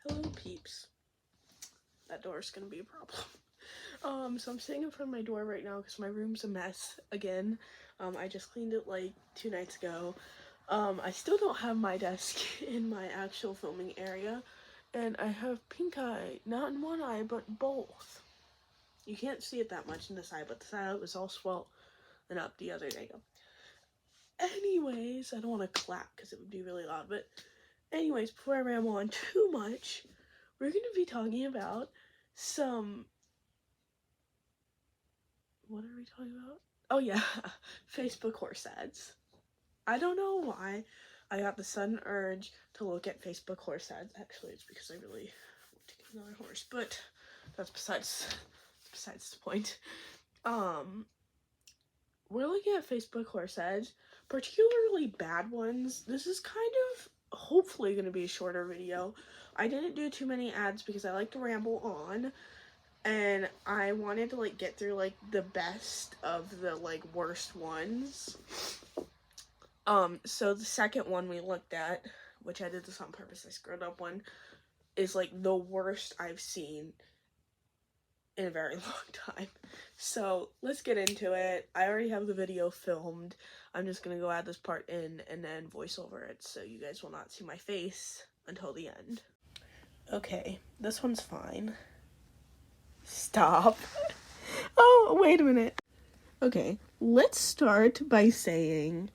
Hello, peeps. That door's gonna be a problem. So I'm sitting in front of my door right now because my room's a mess again. I just cleaned it like 2 nights ago. I still don't have my desk in my actual filming area, and I have pink eye, not in one eye, but both. You can't see it that much in this eye, but this eye was all swollen up the other day. Anyways, I don't want to clap because it would be really loud, but anyways, before I ramble on too much, we're going to be talking about what are we talking about? Oh yeah, Facebook horse ads. I don't know why I got the sudden urge to look at Facebook horse ads. Actually, it's because I really want to get another horse, but that's besides the point. We're looking at Facebook horse ads, particularly bad ones. This is kind of hopefully going to be a shorter video. I didn't do too many ads because I like to ramble on, and I wanted to like get through like the best of the like worst ones. So the second one we looked at, which I did this on purpose, I screwed up one, is like the worst I've seen in a very long time. So let's get into it. I already have the video filmed. I'm just gonna go add this part in and then voice over it, so you guys will not see my face until the end. Okay, this one's fine. Stop. Oh, wait a minute. Okay, let's start by saying,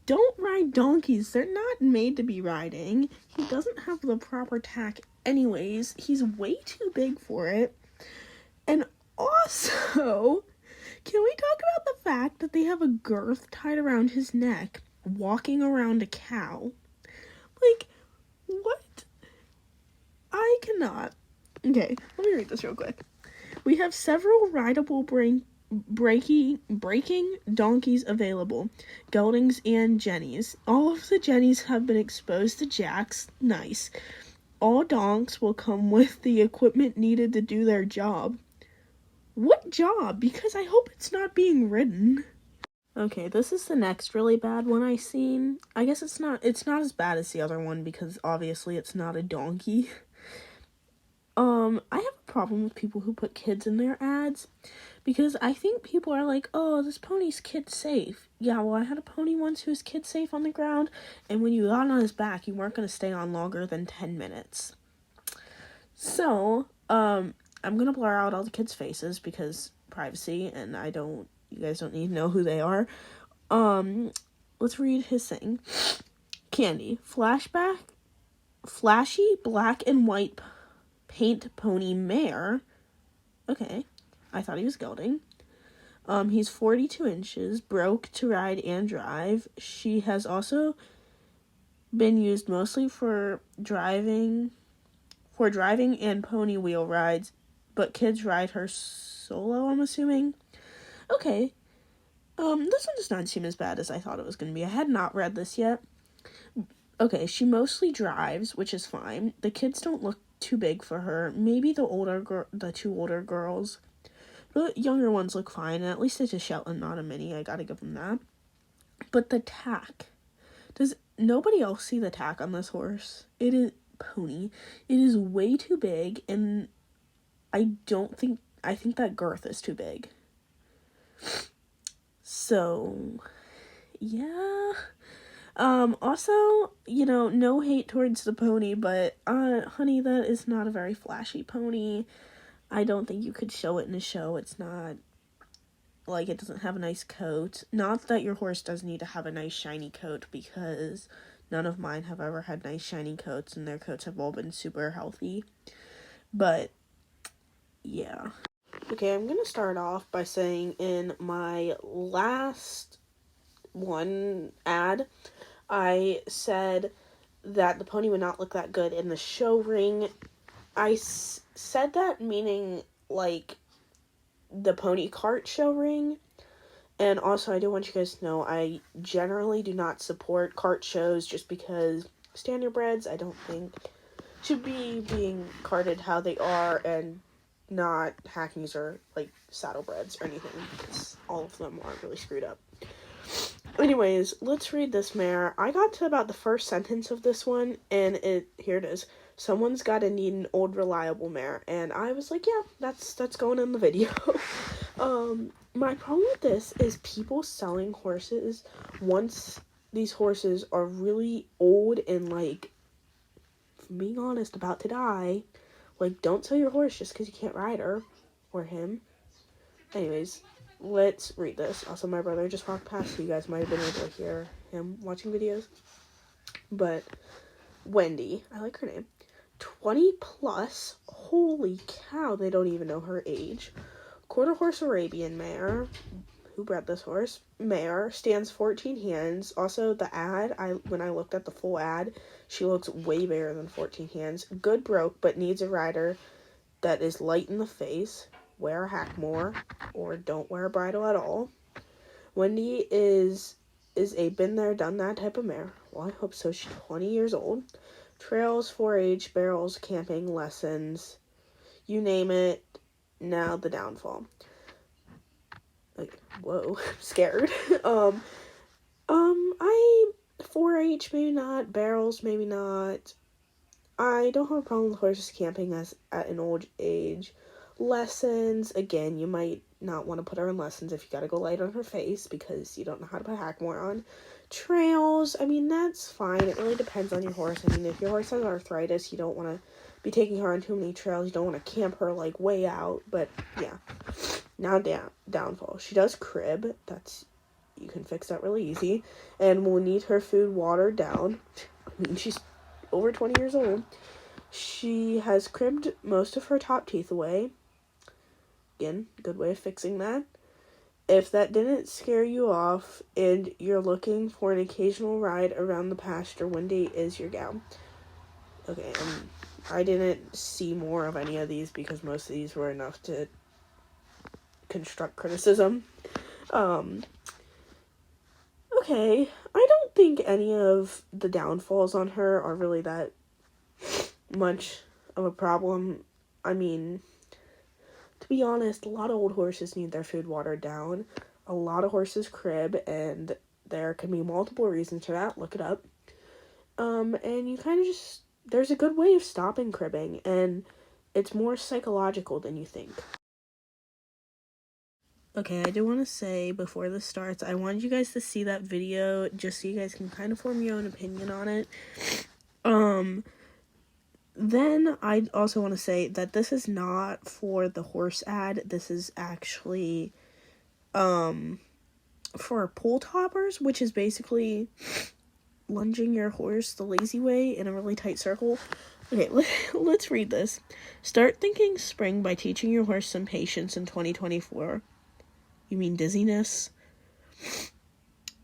don't ride donkeys. They're not made to be riding. He doesn't have the proper tack anyways. He's way too big for it. And also, can we talk about the fact that they have a girth tied around his neck, walking around a cow? Like, what? I cannot. Okay, let me read this real quick. We have several rideable breaking donkeys available, geldings and jennies. All of the jennies have been exposed to jacks. Nice. All donks will come with the equipment needed to do their job. What job? Because I hope it's not being ridden. Okay, this is the next really bad one I seen. I guess it's not as bad as the other one because obviously it's not a donkey. I have a problem with people who put kids in their ads because I think people are like, oh, this pony's kid safe. Yeah, well, I had a pony once who was kid safe on the ground, and when you got on his back, you weren't going to stay on longer than 10 minutes. So, I'm going to blur out all the kids' faces because privacy, and you guys don't need to know who they are. Let's read his thing. Candy, flashy black and white paint pony mare. Okay, I thought he was gelding. He's 42 inches, broke to ride and drive. She has also been used mostly for driving and pony wheel rides, but kids ride her solo, I'm assuming. Okay, this one does not seem as bad as I thought it was going to be. I had not read this yet. Okay, she mostly drives, which is fine. The kids don't look too big for her. Maybe the two older girls. The younger ones look fine, and at least it's a Shetland, not a mini. I gotta give them that. But the tack. Does nobody else see the tack on this horse? It is pony. It is way too big, and I think that girth is too big. So, yeah. Also, no hate towards the pony, but, honey, that is not a very flashy pony. I don't think you could show it in a show. It's not, like, it doesn't have a nice coat. Not that your horse does need to have a nice shiny coat, because none of mine have ever had nice shiny coats, and their coats have all been super healthy. But, yeah. Okay, I'm gonna start off by saying in my last one ad, I said that the pony would not look that good in the show ring. I said that meaning, like, the pony cart show ring. And also, I do want you guys to know, I generally do not support cart shows just because standardbreds, I don't think, should be being carted how they are, and not hackneys or, like, saddlebreds or anything, because all of them are really screwed up. Anyways, let's read this mare. I got to about the first sentence of this one, and here it is. someone's got to need an old reliable mare. And I was like, yeah, that's going in the video. My problem with this is people selling horses once these horses are really old and, like, being honest, about to die. Like, don't sell your horse just because you can't ride her or him. Anyways, let's read this. Also, my brother just walked past, so you guys might have been able to hear him watching videos. But Wendy, I like her name, 20 plus. Holy cow, they don't even know her age. Quarter horse Arabian mare. Who bred this horse? Mare, stands 14 hands. Also, the ad, when I looked at the full ad, she looks way bigger than 14 hands. Good broke, but needs a rider that is light in the face. Wear a hack more, or don't wear a bridle at all. Wendy is a been there, done that type of mare. Well, I hope so. She's 20 years old. Trails, 4-H, barrels, camping, lessons, you name it. Now the downfall. Like, whoa, I'm scared. I 4-H maybe not, barrels maybe not. I don't have a problem with horses camping as at an old age. Lessons, again, you might not want to put her in lessons if you gotta go light on her face because you don't know how to put hackmore on. Trails, I mean, that's fine. It really depends on your horse. I mean, if your horse has arthritis, you don't want to be taking her on too many trails. You don't want to camp her, like, way out. But, yeah. Now, downfall. She does crib. You can fix that really easy. And will need her food watered down. I mean, she's over 20 years old. She has cribbed most of her top teeth away. Again, good way of fixing that. If that didn't scare you off and you're looking for an occasional ride around the pasture, Wendy is your gal. Okay, I didn't see more of any of these because most of these were enough to construct criticism. Okay, I don't think any of the downfalls on her are really that much of a problem. I mean, to be honest, a lot of old horses need their food watered down. A lot of horses crib, and there can be multiple reasons for that. Look it up. And you kind of just, there's a good way of stopping cribbing, and it's more psychological than you think. Okay, I do want to say before this starts, I wanted you guys to see that video just so you guys can kind of form your own opinion on it. Then I also want to say that this is not for the horse ad. This is actually for pole toppers, which is basically lunging your horse the lazy way in a really tight circle. Okay, let's read this. Start thinking spring by teaching your horse some patience in 2024. You mean dizziness?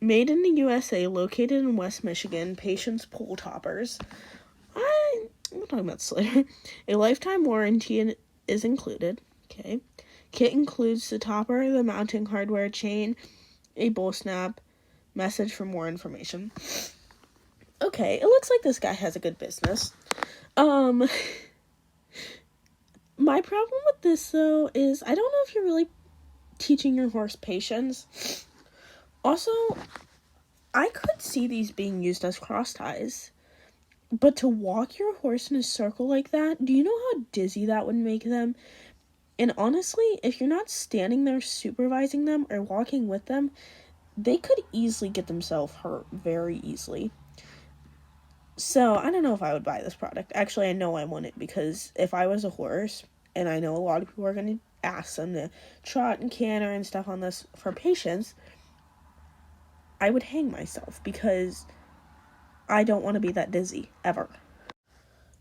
Made in the USA, located in West Michigan, Patience Pole Toppers. I'm talking about Slayer. A lifetime warranty is included. Okay. Kit includes the topper, the mounting hardware chain, a bowl snap, message for more information. Okay, it looks like this guy has a good business. My problem with this, though, is I don't know if you're really teaching your horse patience. Also, I could see these being used as cross ties. But to walk your horse in a circle like that, do you know how dizzy that would make them? And honestly, if you're not standing there supervising them or walking with them, they could easily get themselves hurt very easily. So, I don't know if I would buy this product. Actually, I know I wouldn't, because if I was a horse, and I know a lot of people are going to ask them to trot and canter and stuff on this for patience, I would hang myself, because I don't want to be that dizzy, ever.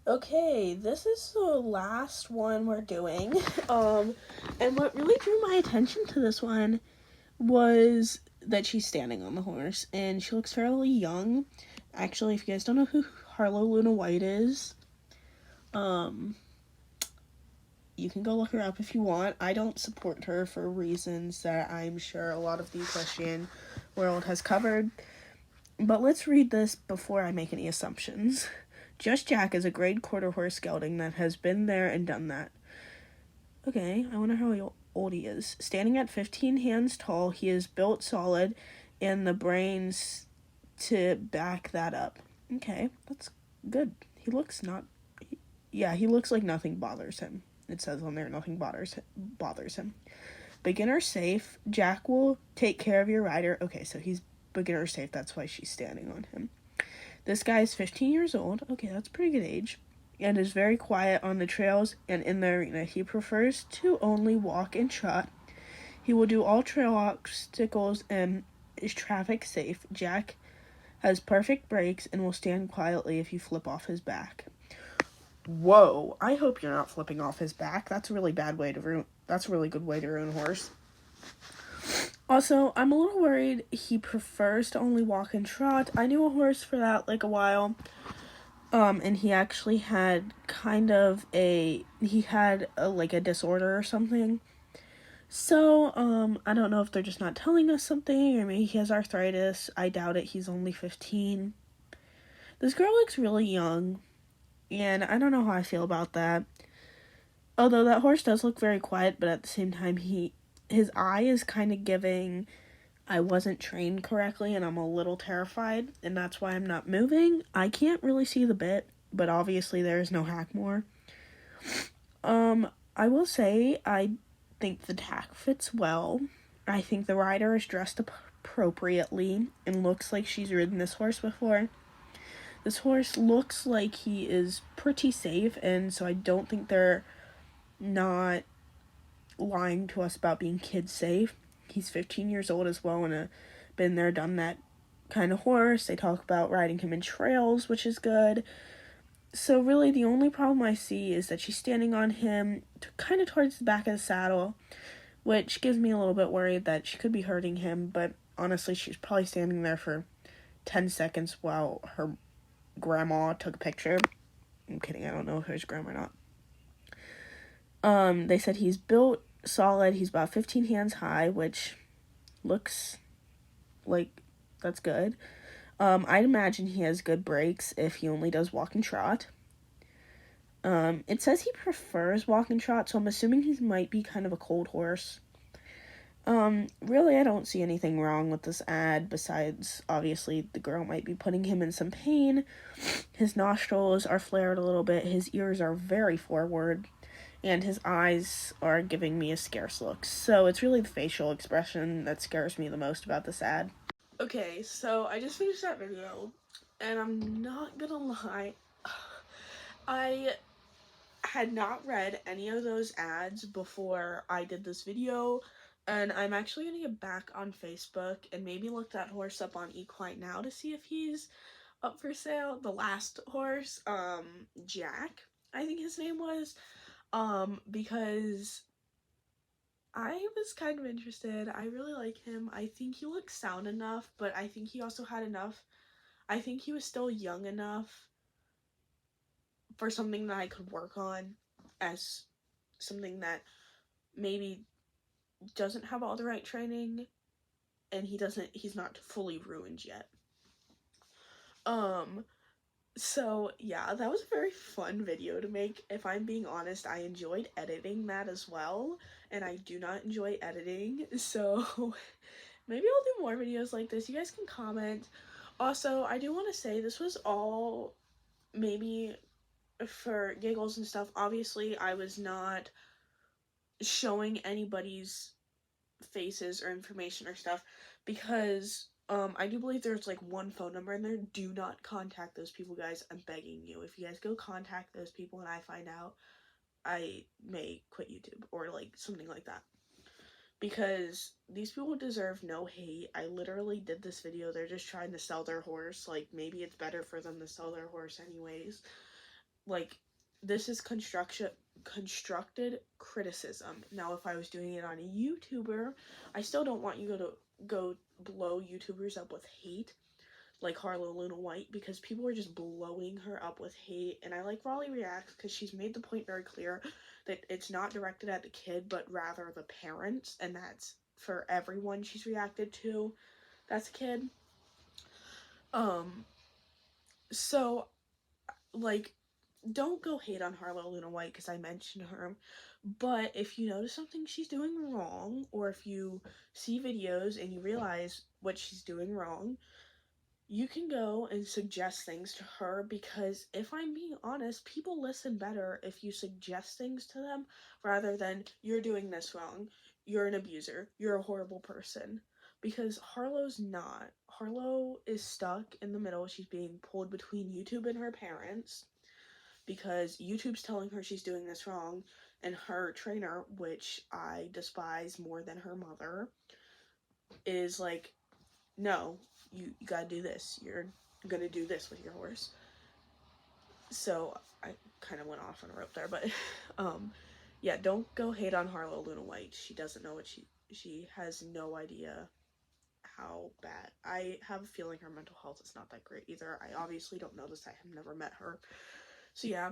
Okay, this is the last one we're doing. And what really drew my attention to this one was that she's standing on the horse, and she looks fairly young. Actually, if you guys don't know who Harlow Luna White is, you can go look her up if you want. I don't support her for reasons that I'm sure a lot of the equestrian world has covered. But let's read this before I make any assumptions. Just Jack is a grade quarter horse gelding that has been there and done that. Okay, I wonder how old he is. Standing at 15 hands tall, he is built solid and the brains to back that up. Okay, that's good. He looks Yeah, he looks like nothing bothers him. It says on there, nothing bothers him. Beginner safe. Jack will take care of your rider. Okay, so he's beginner safe. That's why she's standing on him. This guy is 15 years old. Okay, that's pretty good age. And is very quiet on the trails and in the arena. He prefers to only walk and trot. He will do all trail obstacles and is traffic safe. Jack has perfect brakes and will stand quietly if you flip off his back. Whoa, I hope you're not flipping off his back. That's a really bad way to ruin. That's a really good way to ruin a horse. Also, I'm a little worried he prefers to only walk and trot. I knew a horse for that like a while. And he actually had a disorder or something. So, I don't know if they're just not telling us something, or maybe he has arthritis. I doubt it. He's only 15. This girl looks really young, and I don't know how I feel about that. Although that horse does look very quiet, but at the same time, his eye is kind of giving, I wasn't trained correctly, and I'm a little terrified, and that's why I'm not moving. I can't really see the bit, but obviously there is no Hackmore. I will say, I think the tack fits well. I think the rider is dressed appropriately and looks like she's ridden this horse before. This horse looks like he is pretty safe, and so I don't think they're not lying to us about being kid safe. He's 15 years old as well, and a been there, done that kind of horse. They talk about riding him in trails, which is good. So really the only problem I see is that she's standing on him kind of towards the back of the saddle, which gives me a little bit worried that she could be hurting him, but honestly she's probably standing there for 10 seconds while her grandma took a picture. I'm kidding, I don't know if it was grandma or not. They said he's built solid. He's about 15 hands high, which looks like that's good. I'd imagine he has good brakes if he only does walk and trot. It says he prefers walk and trot, so I'm assuming he might be kind of a cold horse. Really, I don't see anything wrong with this ad, besides, obviously, the girl might be putting him in some pain. His nostrils are flared a little bit, his ears are very forward, and his eyes are giving me a scarce look. So it's really the facial expression that scares me the most about this ad. Okay, so I just finished that video, and I'm not gonna lie, I had not read any of those ads before I did this video, and I'm actually gonna get back on Facebook and maybe look that horse up on Equine Now to see if he's up for sale. The last horse, Jack, I think his name was, because I was kind of interested. I really like him. I think he looks sound enough, but I think he also had enough. I think he was still young enough for something that I could work on as something that maybe doesn't have all the right training, and he's not fully ruined yet. So yeah, that was a very fun video to make. If I'm being honest, I enjoyed editing that as well, and I do not enjoy editing, so maybe I'll do more videos like this. You guys can comment. Also, I do want to say this was all maybe for giggles and stuff. Obviously, I was not showing anybody's faces or information or stuff, because I do believe there's like one phone number in there. Do not contact those people, guys. I'm begging you. If you guys go contact those people and I find out, I may quit YouTube or like something like that, because these people deserve no hate. I literally did this video. They're just trying to sell their horse. Like, maybe it's better for them to sell their horse anyways. Like, this is constructed criticism. Now, if I was doing it on a YouTuber, I still don't want you to go blow YouTubers up with hate, like Harlow Luna White, because people are just blowing her up with hate. And I like Raleigh Reacts because she's made the point very clear that it's not directed at the kid, but rather the parents, and that's for everyone she's reacted to that's a kid. So, like, don't go hate on Harlow Luna White because I mentioned her, but if you notice something she's doing wrong, or if you see videos and you realize what she's doing wrong, you can go and suggest things to her, because if I'm being honest, people listen better if you suggest things to them rather than you're doing this wrong, you're an abuser, you're a horrible person. Because Harlow's not. Harlow is stuck in the middle. She's being pulled between YouTube and her parents because YouTube's telling her she's doing this wrong, and her trainer, which I despise more than her mother, is like, no, you gotta do this. You're gonna do this with your horse. So I kind of went off on a rope there, but yeah, don't go hate on Harlow Luna White. She doesn't know what she has no idea how bad. I have a feeling her mental health is not that great either. I obviously don't know this. I have never met her. So yeah,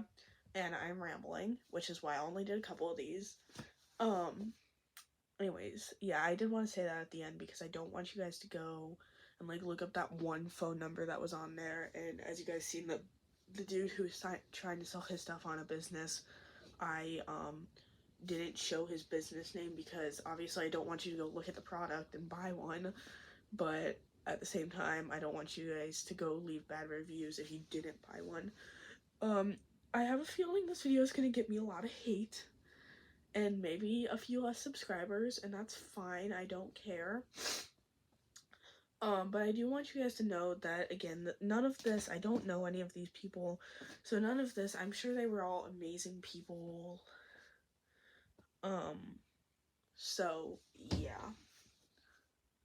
and I'm rambling, which is why I only did a couple of these. Anyways, yeah, I did want to say that at the end because I don't want you guys to go and like look up that one phone number that was on there. And as you guys seen, the dude who was trying to sell his stuff on a business, I didn't show his business name because obviously I don't want you to go look at the product and buy one, but at the same time I don't want you guys to go leave bad reviews if you didn't buy one. I have a feeling this video is gonna get me a lot of hate and maybe a few less subscribers, and that's fine. I don't care. But I do want you guys to know that, again, none of this, I don't know any of these people, so none of this, I'm sure they were all amazing people. So, yeah.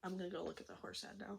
I'm gonna go look at the horse ad now.